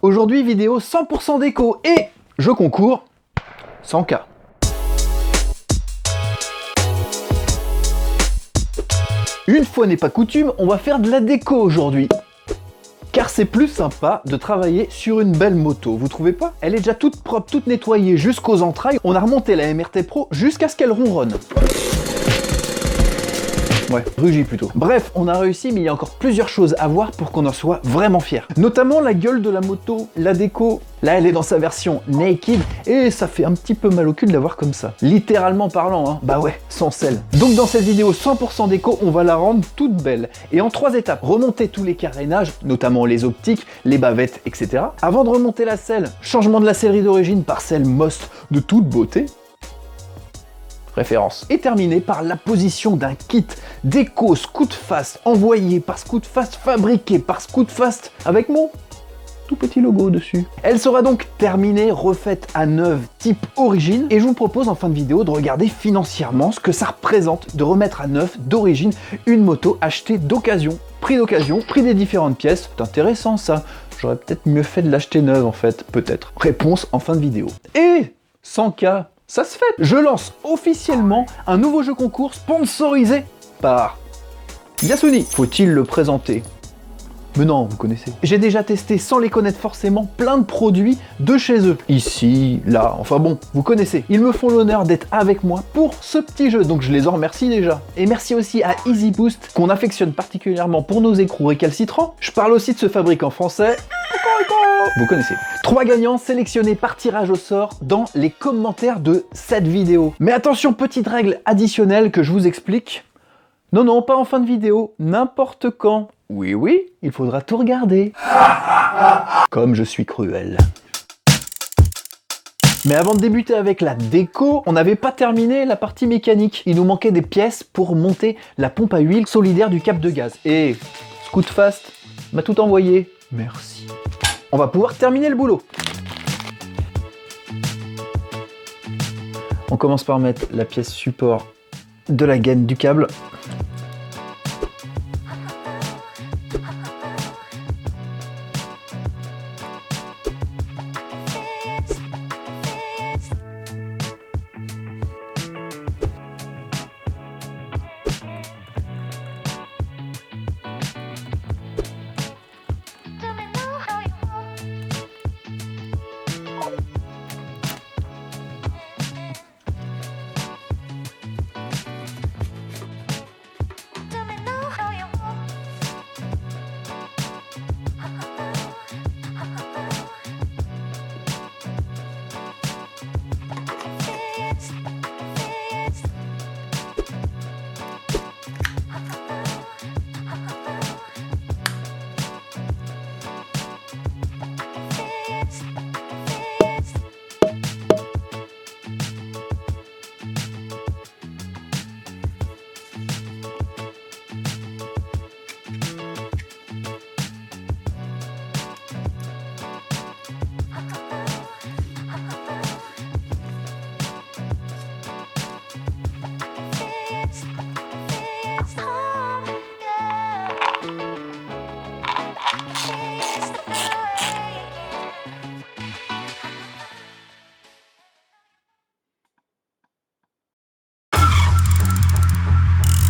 Aujourd'hui, vidéo 100% déco et je concours 100K. Une fois n'est pas coutume, on va faire de la déco aujourd'hui. Car c'est plus sympa de travailler sur une belle moto, vous trouvez pas? Elle est déjà toute propre, toute nettoyée jusqu'aux entrailles. On a remonté la MRT Pro jusqu'à ce qu'elle ronronne. Ouais, rugit plutôt. Bref, on a réussi, mais il y a encore plusieurs choses à voir pour qu'on en soit vraiment fier. Notamment la gueule de la moto, la déco. Là, elle est dans sa version naked et ça fait un petit peu mal au cul de la voir comme ça. Littéralement parlant, hein. Bah ouais, sans sel. Donc dans cette vidéo 100% déco, on va la rendre toute belle. Et en 3 étapes, remonter tous les carénages, notamment les optiques, les bavettes, etc. Avant de remonter la selle, changement de la sellerie d'origine par celle Most de toute beauté. Référence. Et terminé par la position d'un kit déco Scootfast envoyé par Scootfast, fabriqué par Scootfast avec mon tout petit logo dessus. Elle sera donc terminée, refaite à neuve type origine et je vous propose en fin de vidéo de regarder financièrement ce que ça représente de remettre à neuf d'origine une moto achetée d'occasion. Prix d'occasion, prix des différentes pièces, c'est intéressant ça. J'aurais peut-être mieux fait de l'acheter neuve en fait, peut-être. Réponse en fin de vidéo. Et 100K, ça se fait. Je lance officiellement un nouveau jeu concours sponsorisé par Yasuni. Faut-il le présenter? Mais non, vous connaissez. J'ai déjà testé, sans les connaître forcément, plein de produits de chez eux. Ici, là, enfin bon, vous connaissez. Ils me font l'honneur d'être avec moi pour ce petit jeu, donc je les en remercie déjà. Et merci aussi à Easy Boost, qu'on affectionne particulièrement pour nos écrous récalcitrants. Je parle aussi de ce fabricant français. Vous connaissez. 3 gagnants sélectionnés par tirage au sort dans les commentaires de cette vidéo. Mais attention, petite règle additionnelle que je vous explique. Non, non, pas en fin de vidéo, n'importe quand. Oui, oui, il faudra tout regarder. Comme je suis cruel. Mais avant de débuter avec la déco, on n'avait pas terminé la partie mécanique. Il nous manquait des pièces pour monter la pompe à huile solidaire du cap de gaz. Et Scootfast m'a tout envoyé. Merci. On va pouvoir terminer le boulot. On commence par mettre la pièce support de la gaine du câble.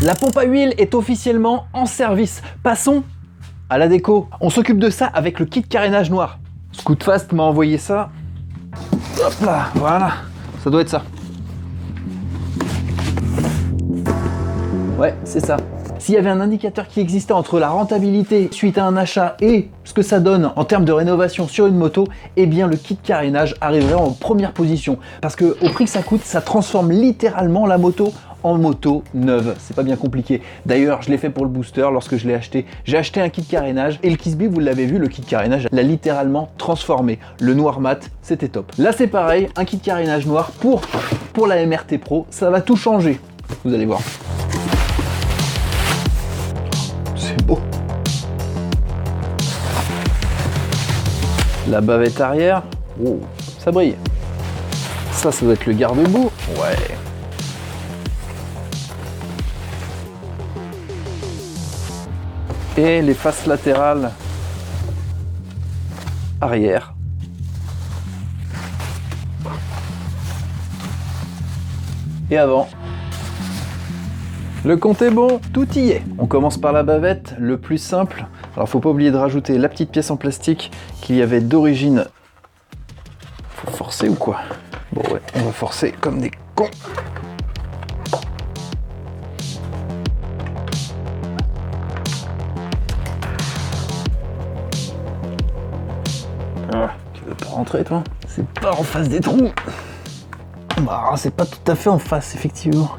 La pompe à huile est officiellement en service. Passons à la déco. On s'occupe de ça avec le kit carénage noir. Scootfast m'a envoyé ça. Hop là, voilà. Ça doit être ça. Ouais, c'est ça. S'il y avait un indicateur qui existait entre la rentabilité suite à un achat et ce que ça donne en termes de rénovation sur une moto, eh bien le kit carénage arriverait en première position. Parce que au prix que ça coûte, ça transforme littéralement la moto en moto neuve. C'est pas bien compliqué. D'ailleurs, je l'ai fait pour le booster lorsque je l'ai acheté. J'ai acheté un kit carénage et le Kisby, vous l'avez vu, le kit carénage l'a littéralement transformé. Le noir mat, c'était top. Là, c'est pareil, un kit carénage noir pour la MRT Pro. Ça va tout changer. Vous allez voir. C'est beau. La bavette arrière, oh, ça brille. Ça doit être le garde-boue. Ouais. Et les faces latérales. arrière. Et avant. Le compte est bon, tout y est. On commence par la bavette, le plus simple. Alors faut pas oublier de rajouter la petite pièce en plastique qu'il y avait d'origine. Faut forcer ou quoi? Bon ouais, on va forcer comme des cons. Ah, tu veux pas rentrer toi? C'est pas en face des trous. Bah, c'est pas tout à fait en face effectivement.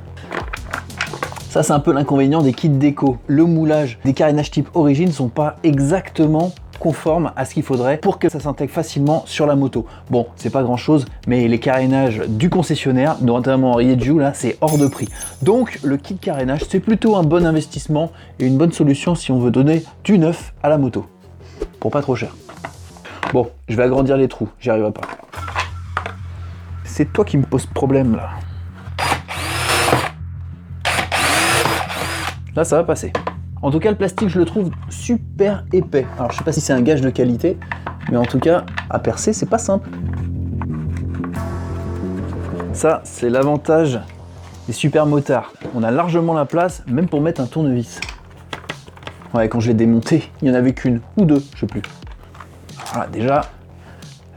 Ça, c'est un peu l'inconvénient des kits déco. Le moulage des carénages type origine sont pas exactement conformes à ce qu'il faudrait pour que ça s'intègre facilement sur la moto. Bon, c'est pas grand chose, mais les carénages du concessionnaire, notamment Rieju, là, c'est hors de prix. Donc, le kit carénage, c'est plutôt un bon investissement et une bonne solution si on veut donner du neuf à la moto. Pour pas trop cher. Bon, je vais agrandir les trous, j'y arriverai pas. C'est toi qui me pose problème, là. Là, ça va passer. En tout cas, le plastique, je le trouve super épais. Alors, je sais pas si c'est un gage de qualité, mais en tout cas, à percer, c'est pas simple. Ça, c'est l'avantage des super motards. On a largement la place, même pour mettre un tournevis. Ouais, quand je l'ai démonté, il n'y en avait qu'une, ou deux, je sais plus. Voilà, déjà,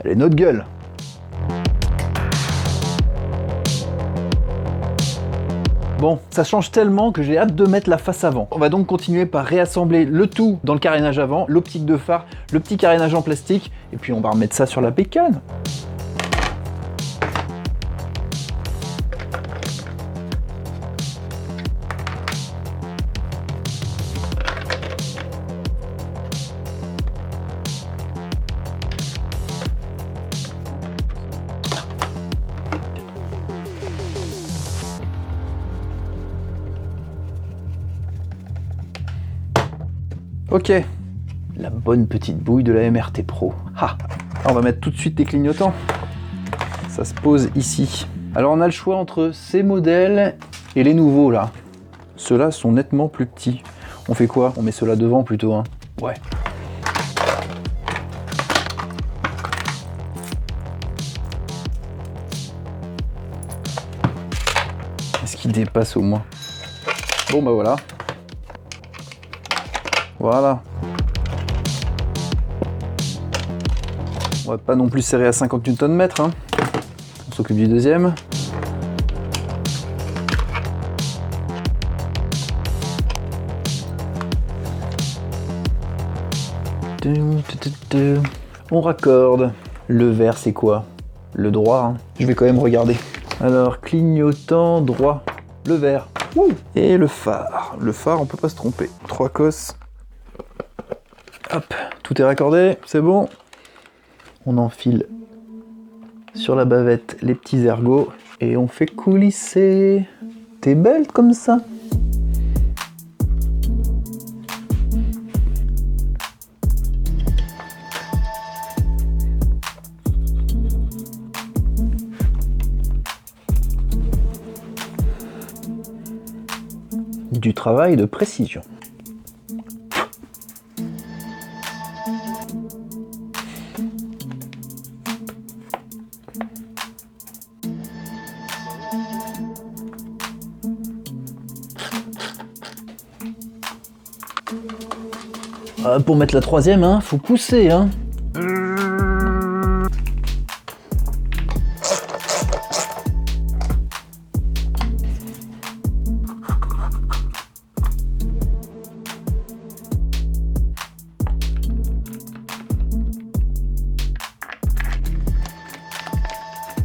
elle est notre gueule. Bon, ça change tellement que j'ai hâte de mettre la face avant. On va donc continuer par réassembler le tout dans le carénage avant, l'optique de phare, le petit carénage en plastique, et puis on va remettre ça sur la bécane. Ok, la bonne petite bouille de la MRT Pro. Ah, on va mettre tout de suite des clignotants. Ça se pose ici. Alors on a le choix entre ces modèles et les nouveaux là. Ceux-là sont nettement plus petits. On fait quoi? On met ceux-là devant plutôt, hein? Ouais. Est-ce qu'il dépasse au moins? Bon bah voilà. Voilà. On va pas non plus serrer à 50 Nm, hein. On s'occupe du deuxième. On raccorde. Le vert, c'est quoi? Le droit, hein. Je vais quand même regarder. Alors, clignotant droit. Le vert. Ouh. Et le phare. Le phare, on peut pas se tromper. 3 cosses. Hop, tout est raccordé, c'est bon. On enfile sur la bavette les petits ergots et on fait coulisser. T'es belle comme ça. Du travail de précision. Pour mettre la troisième, hein, faut pousser, hein.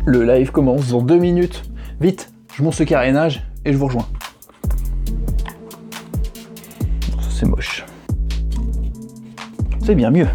Le live commence dans 2 minutes. Vite, je monte ce carénage et je vous rejoins. C'est moche. C'est bien mieux.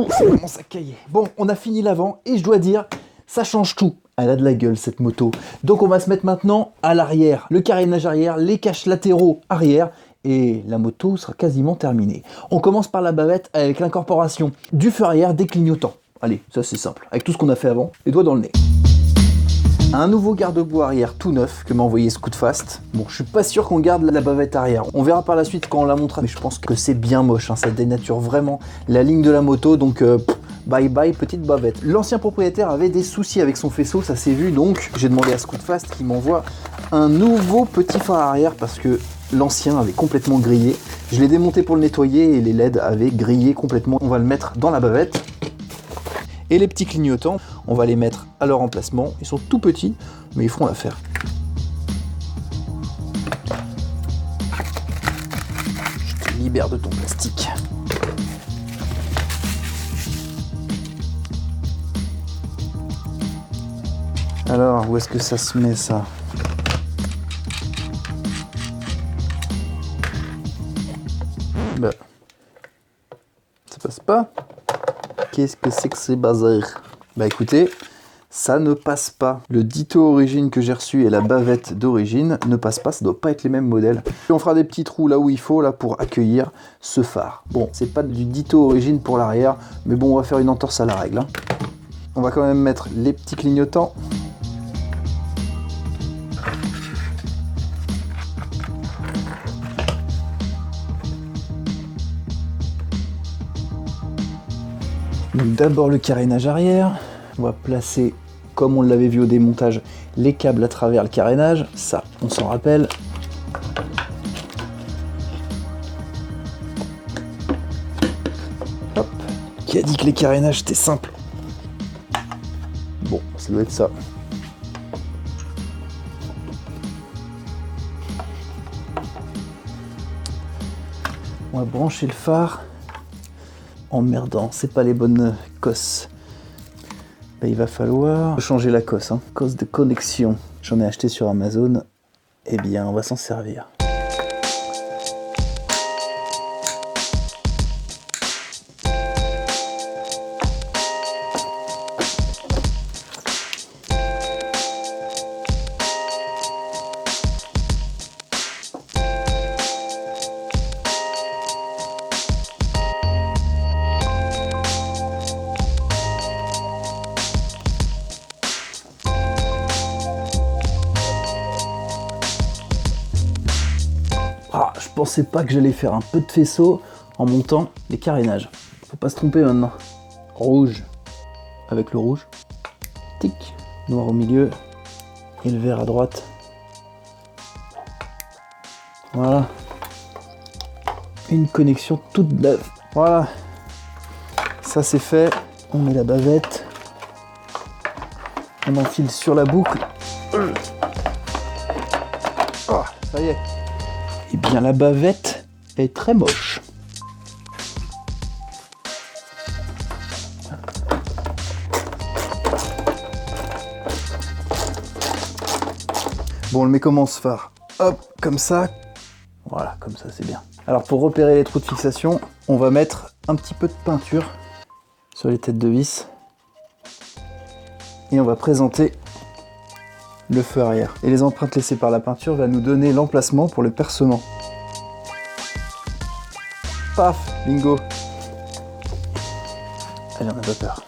Ça commence à cailler. Bon, on a fini l'avant et je dois dire, ça change tout. Elle a de la gueule cette moto. Donc on va se mettre maintenant à l'arrière. Le carénage arrière, les caches latéraux arrière. et la moto sera quasiment terminée. On commence par la bavette avec l'incorporation du feu arrière, des clignotants. Allez, ça c'est simple, avec tout ce qu'on a fait avant, les doigts dans le nez. Un nouveau garde-boue arrière tout neuf que m'a envoyé Scootfast. Bon, je suis pas sûr qu'on garde la bavette arrière. On verra par la suite quand on la montrera, mais je pense que c'est bien moche, hein. Ça dénature vraiment la ligne de la moto, donc bye bye petite bavette. L'ancien propriétaire avait des soucis avec son faisceau, ça s'est vu, donc j'ai demandé à Scootfast qu'il m'envoie un nouveau petit phare arrière parce que l'ancien avait complètement grillé. Je l'ai démonté pour le nettoyer et les LED avaient grillé complètement. On va le mettre dans la bavette. Et les petits clignotants, on va les mettre à leur emplacement. Ils sont tout petits, mais ils feront l'affaire. Je te libère de ton plastique. Alors, où est-ce que ça se met, ça? Bah, ça passe pas. Qu'est-ce que c'est que ces bazars? Bah écoutez, ça ne passe pas. Le Ditto origine que j'ai reçu et la bavette d'origine ne passent pas, ça doit pas être les mêmes modèles. Puis on fera des petits trous là où il faut, là, pour accueillir ce phare. Bon, c'est pas du Ditto origine pour l'arrière, mais bon, on va faire une entorse à la règle, hein. On va quand même mettre les petits clignotants. Donc d'abord le carénage arrière, on va placer, comme on l'avait vu au démontage, les câbles à travers le carénage, ça on s'en rappelle. Hop, qui a dit que les carénages c'était simple? Bon, ça doit être ça. On va brancher le phare. Emmerdant, c'est pas les bonnes cosses. Ben, il va falloir changer la cosse, hein. Cosse de connexion. J'en ai acheté sur Amazon. Eh bien, on va s'en servir. Ah, je pensais pas que j'allais faire un peu de faisceau en montant les carénages. Faut pas se tromper maintenant. Rouge avec le rouge. Tic. Noir au milieu. Et le vert à droite. Voilà. Une connexion toute neuve. Voilà. Ça c'est fait. On met la bavette. On enfile sur la boucle. Oh, ça y est. Eh bien la bavette est très moche. Bon, on le met comment ce phare? Hop, comme ça. Voilà, comme ça c'est bien. Alors pour repérer les trous de fixation, on va mettre un petit peu de peinture sur les têtes de vis. Et on va présenter le feu arrière. Et les empreintes laissées par la peinture va nous donner l'emplacement pour le percement. Paf, bingo. Allez, on n'a pas peur.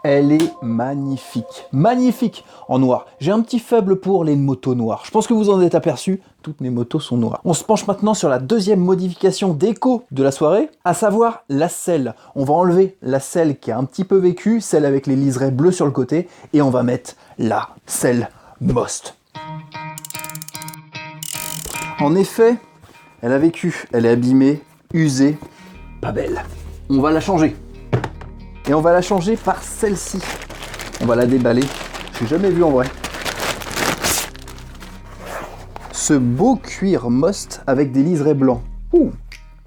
Elle est magnifique, magnifique en noir. J'ai un petit faible pour les motos noires. Je pense que vous en êtes aperçu, toutes mes motos sont noires. On se penche maintenant sur la deuxième modification déco de la soirée, à savoir la selle. On va enlever la selle qui a un petit peu vécu, celle avec les liserés bleus sur le côté, et on va mettre la selle Most. En effet, elle a vécu, elle est abîmée, usée, pas belle. On va la changer. Et on va la changer par celle-ci. On va la déballer. Je l'ai jamais vue en vrai. ce beau cuir Most avec des liserés blancs. Ouh,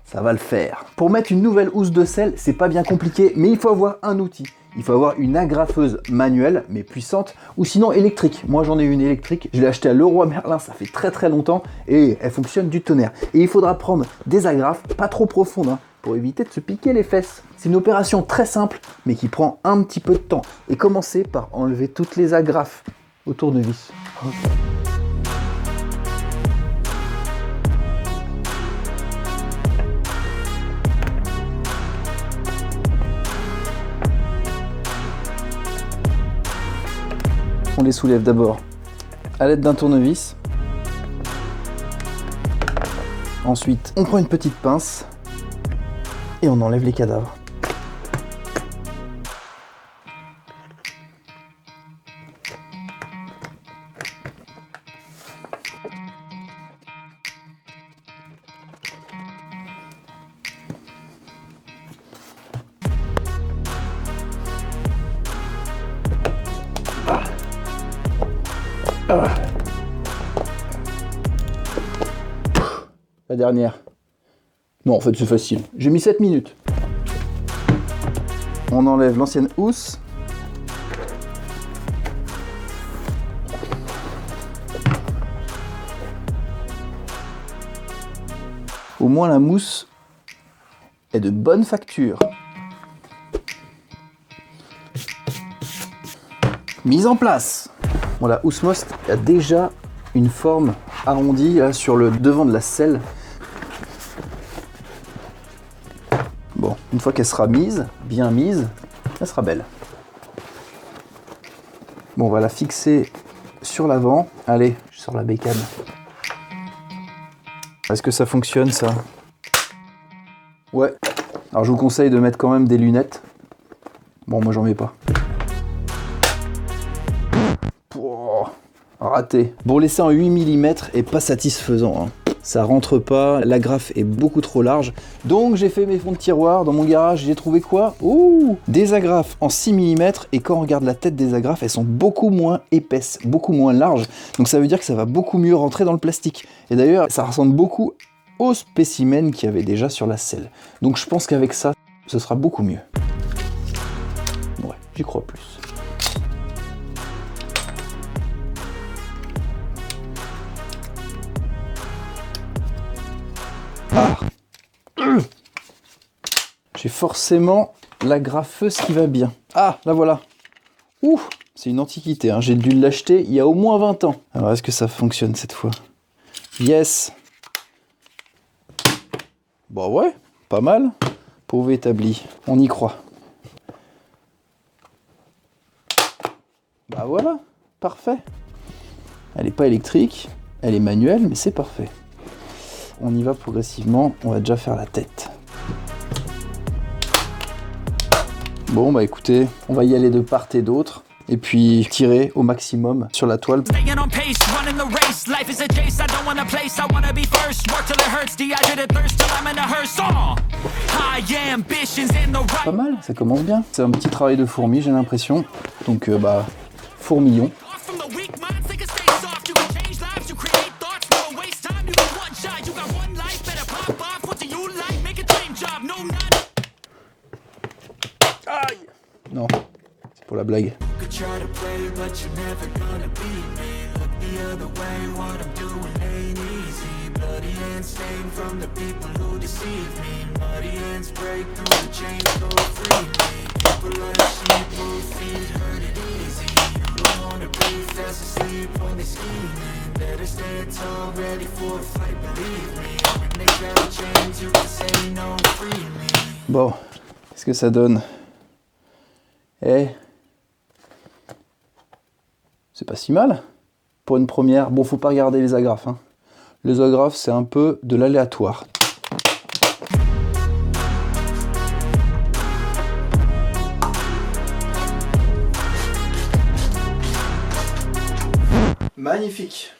ça va le faire. Pour mettre une nouvelle housse de selle, c'est pas bien compliqué, mais il faut avoir un outil. Il faut avoir une agrafeuse manuelle, mais puissante, ou sinon électrique. Moi j'en ai une électrique, je l'ai achetée à Leroy Merlin, ça fait très longtemps, et elle fonctionne du tonnerre. Et il faudra prendre des agrafes, pas trop profondes, hein, pour éviter de se piquer les fesses. C'est une opération très simple, mais qui prend un petit peu de temps. Et commencez par enlever toutes les agrafes au tournevis. On les soulève d'abord à l'aide d'un tournevis. Ensuite, on prend une petite pince et on enlève les cadavres. La dernière. Non, en fait, c'est facile. J'ai mis 7 minutes. On enlève l'ancienne housse. Au moins, la mousse est de bonne facture. Mise en place. Bon, la housse Most a déjà une forme arrondie là, sur le devant de la selle. Bon, une fois qu'elle sera mise, bien mise, elle sera belle. Bon, on va la fixer sur l'avant. Allez, je sors la bécane. Est-ce que ça fonctionne, ça? Ouais. Alors, je vous conseille de mettre quand même des lunettes. Bon, moi, j'en mets pas. Oh, raté. Bon, laisser en 8 mm est pas satisfaisant, hein. Ça rentre pas, l'agrafe est beaucoup trop large. Donc j'ai fait mes fonds de tiroir dans mon garage, j'ai trouvé quoi? Ouh, des agrafes en 6 mm, et quand on regarde la tête des agrafes, elles sont beaucoup moins épaisses, beaucoup moins larges. Donc ça veut dire que ça va beaucoup mieux rentrer dans le plastique. Et d'ailleurs, ça ressemble beaucoup au spécimen qu'il y avait déjà sur la selle. Donc je pense qu'avec ça, ce sera beaucoup mieux. Ouais, j'y crois plus. Ah. J'ai forcément l'agrafeuse qui va bien. Ah, la voilà. Ouh, c'est une antiquité, hein. J'ai dû l'acheter il y a au moins 20 ans. Alors, est-ce que ça fonctionne cette fois? Yes. Bah ouais, pas mal. Pauvre établi, on y croit. Bah voilà, parfait. Elle n'est pas électrique, elle est manuelle, mais c'est parfait. On y va progressivement, on va déjà faire la tête. Bon bah écoutez, on va y aller de part et d'autre, et puis tirer au maximum sur la toile. Pas mal, ça commence bien. C'est un petit travail de fourmi, j'ai l'impression. Donc bah, fourmillon. Aïe! Non, c'est pour la blague. Bon, qu'est-ce que ça donne? Eh, c'est pas si mal pour une première. Bon, faut pas regarder les agrafes, hein. Les agrafes, c'est un peu de l'aléatoire. Magnifique.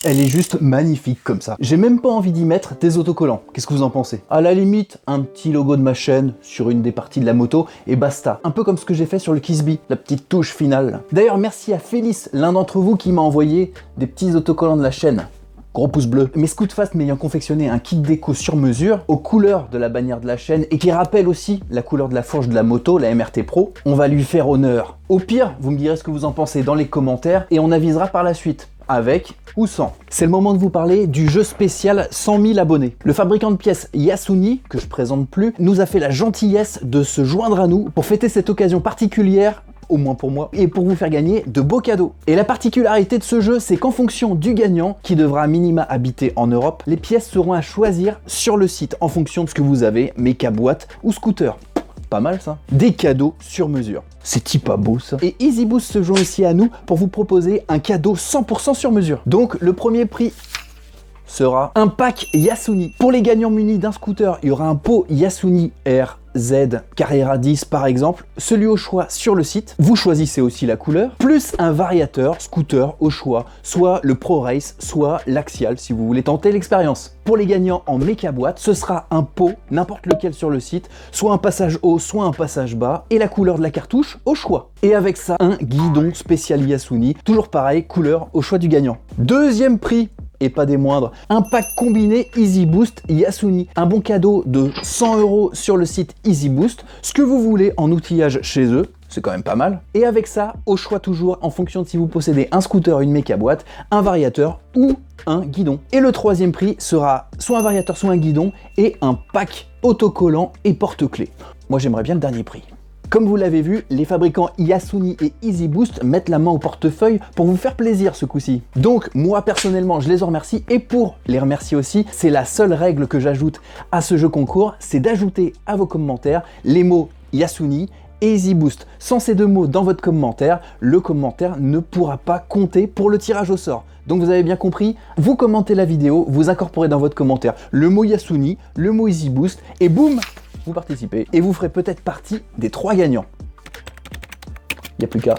elle est juste magnifique comme ça. J'ai même pas envie d'y mettre des autocollants. Qu'est-ce que vous en pensez? À la limite, un petit logo de ma chaîne sur une des parties de la moto et basta. Un peu comme ce que j'ai fait sur le Kisby, la petite touche finale. D'ailleurs, merci à Félix, l'un d'entre vous qui m'a envoyé des petits autocollants de la chaîne. Gros pouce bleu. Mais Scootfast m'ayant confectionné un kit déco sur mesure aux couleurs de la bannière de la chaîne et qui rappelle aussi la couleur de la fourche de la moto, la MRT Pro, on va lui faire honneur. Au pire, vous me direz ce que vous en pensez dans les commentaires et on avisera par la suite. Avec ou sans. C'est le moment de vous parler du jeu spécial 100 000 abonnés. Le fabricant de pièces Yasuni, que je présente plus, nous a fait la gentillesse de se joindre à nous pour fêter cette occasion particulière, au moins pour moi, et pour vous faire gagner de beaux cadeaux. Et la particularité de ce jeu, c'est qu'en fonction du gagnant, qui devra à minima habiter en Europe, les pièces seront à choisir sur le site en fonction de ce que vous avez, méca boîte ou scooter. Pas mal ça. Des cadeaux sur mesure. C'est pas beau ça. Et EasyBoost se joint aussi à nous pour vous proposer un cadeau 100% sur mesure. Donc le premier prix sera un pack Yasuni. Pour les gagnants munis d'un scooter, il y aura un pot Yasuni RZ Carrera 10 par exemple, celui au choix sur le site. Vous choisissez aussi la couleur, plus un variateur scooter au choix, soit le Pro Race, soit l'Axial si vous voulez tenter l'expérience. Pour les gagnants en méca boîte, ce sera un pot, n'importe lequel sur le site, soit un passage haut, soit un passage bas, et la couleur de la cartouche au choix. Et avec ça, un guidon spécial Yasuni, toujours pareil, couleur au choix du gagnant. Deuxième prix, et pas des moindres, un pack combiné EasyBoost Yasuni. Un bon cadeau de 100 € sur le site EasyBoost, ce que vous voulez en outillage chez eux, c'est quand même pas mal. Et avec ça, au choix toujours, en fonction de si vous possédez un scooter, une méca boîte, un variateur ou un guidon. Et le troisième prix sera soit un variateur, soit un guidon, et un pack autocollant et porte-clés. Moi j'aimerais bien le dernier prix. Comme vous l'avez vu, les fabricants Yasuni et EasyBoost mettent la main au portefeuille pour vous faire plaisir ce coup-ci. Donc moi personnellement je les en remercie et pour les remercier aussi, c'est la seule règle que j'ajoute à ce jeu concours, c'est d'ajouter à vos commentaires les mots Yasuni et EasyBoost. Sans ces deux mots dans votre commentaire, le commentaire ne pourra pas compter pour le tirage au sort. Donc vous avez bien compris, vous commentez la vidéo, vous incorporez dans votre commentaire le mot Yasuni, le mot EasyBoost et boum, vous participez et vous ferez peut-être partie des 3 gagnants. Il n'y a plus qu'à.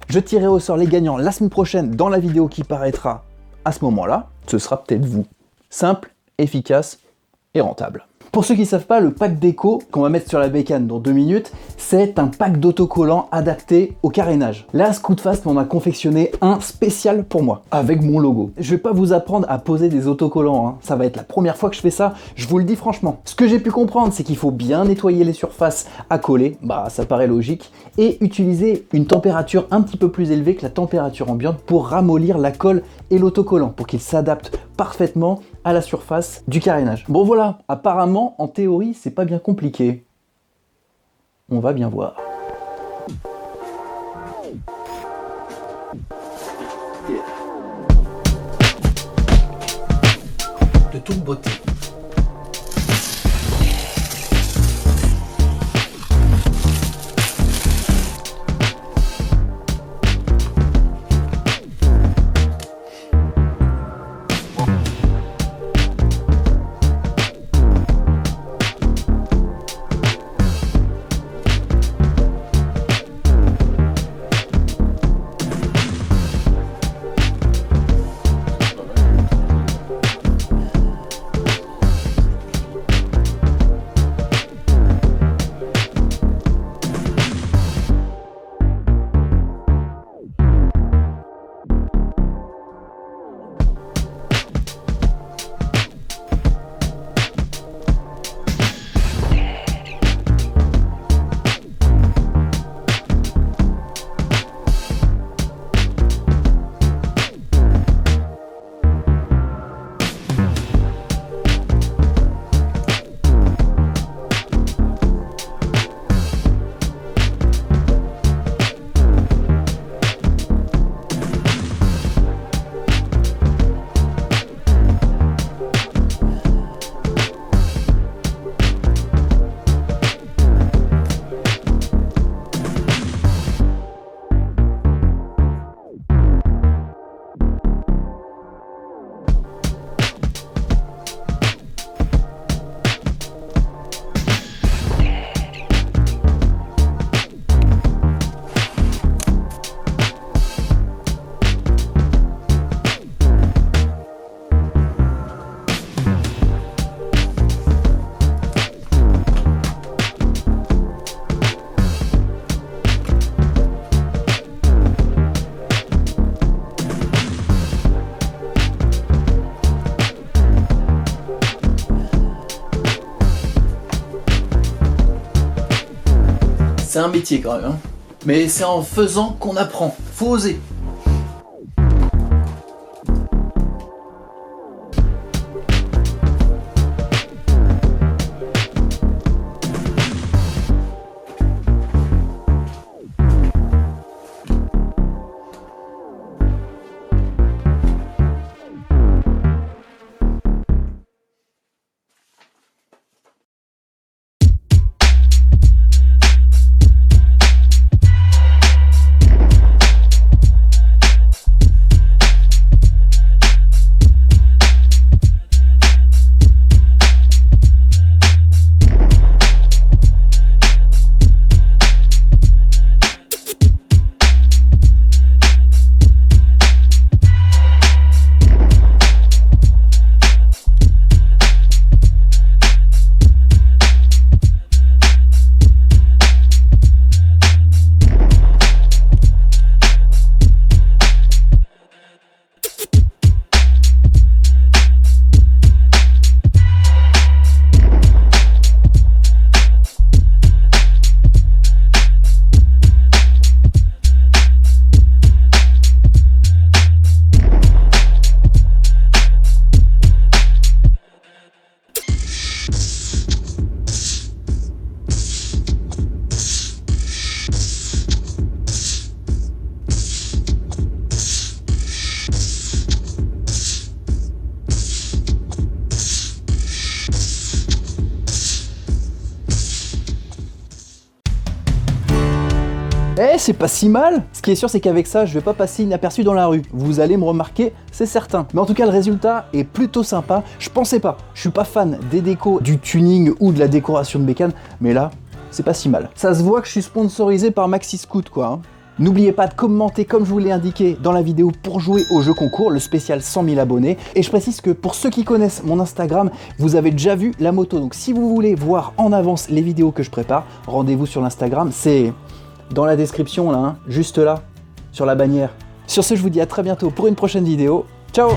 Je tirerai au sort les gagnants la semaine prochaine dans la vidéo qui paraîtra à ce moment-là. Ce sera peut-être vous. Simple, efficace et rentable. Pour ceux qui ne savent pas, le pack déco qu'on va mettre sur la bécane dans 2 minutes, c'est un pack d'autocollants adapté au carénage. Là, Scootfast m'en a confectionné un spécial pour moi, avec mon logo. Je vais pas vous apprendre à poser des autocollants, hein. Ça va être la première fois que je fais ça, je vous le dis franchement. Ce que j'ai pu comprendre, c'est qu'il faut bien nettoyer les surfaces à coller, bah ça paraît logique, et utiliser une température un petit peu plus élevée que la température ambiante pour ramollir la colle et l'autocollant, pour qu'il s'adapte parfaitement à la surface du carénage. Bon voilà, apparemment, en théorie, c'est pas bien compliqué. On va bien voir. De toute beauté. c'est un métier quand même, hein. Mais c'est en faisant qu'on apprend. Faut oser. Eh, c'est pas si mal! Ce qui est sûr, c'est qu'avec ça, je vais pas passer inaperçu dans la rue. Vous allez me remarquer, c'est certain. Mais en tout cas, le résultat est plutôt sympa. Je pensais pas. Je suis pas fan des décos, du tuning ou de la décoration de bécane, mais là, c'est pas si mal. Ça se voit que je suis sponsorisé par Maxi Scoot, quoi. Hein. N'oubliez pas de commenter comme je vous l'ai indiqué dans la vidéo pour jouer au jeu concours, le spécial 100 000 abonnés. Et je précise que pour ceux qui connaissent mon Instagram, vous avez déjà vu la moto. Donc si vous voulez voir en avance les vidéos que je prépare, rendez-vous sur l'Instagram. C'est dans la description là, hein, juste là, sur la bannière. Sur ce, je vous dis à très bientôt pour une prochaine vidéo. Ciao!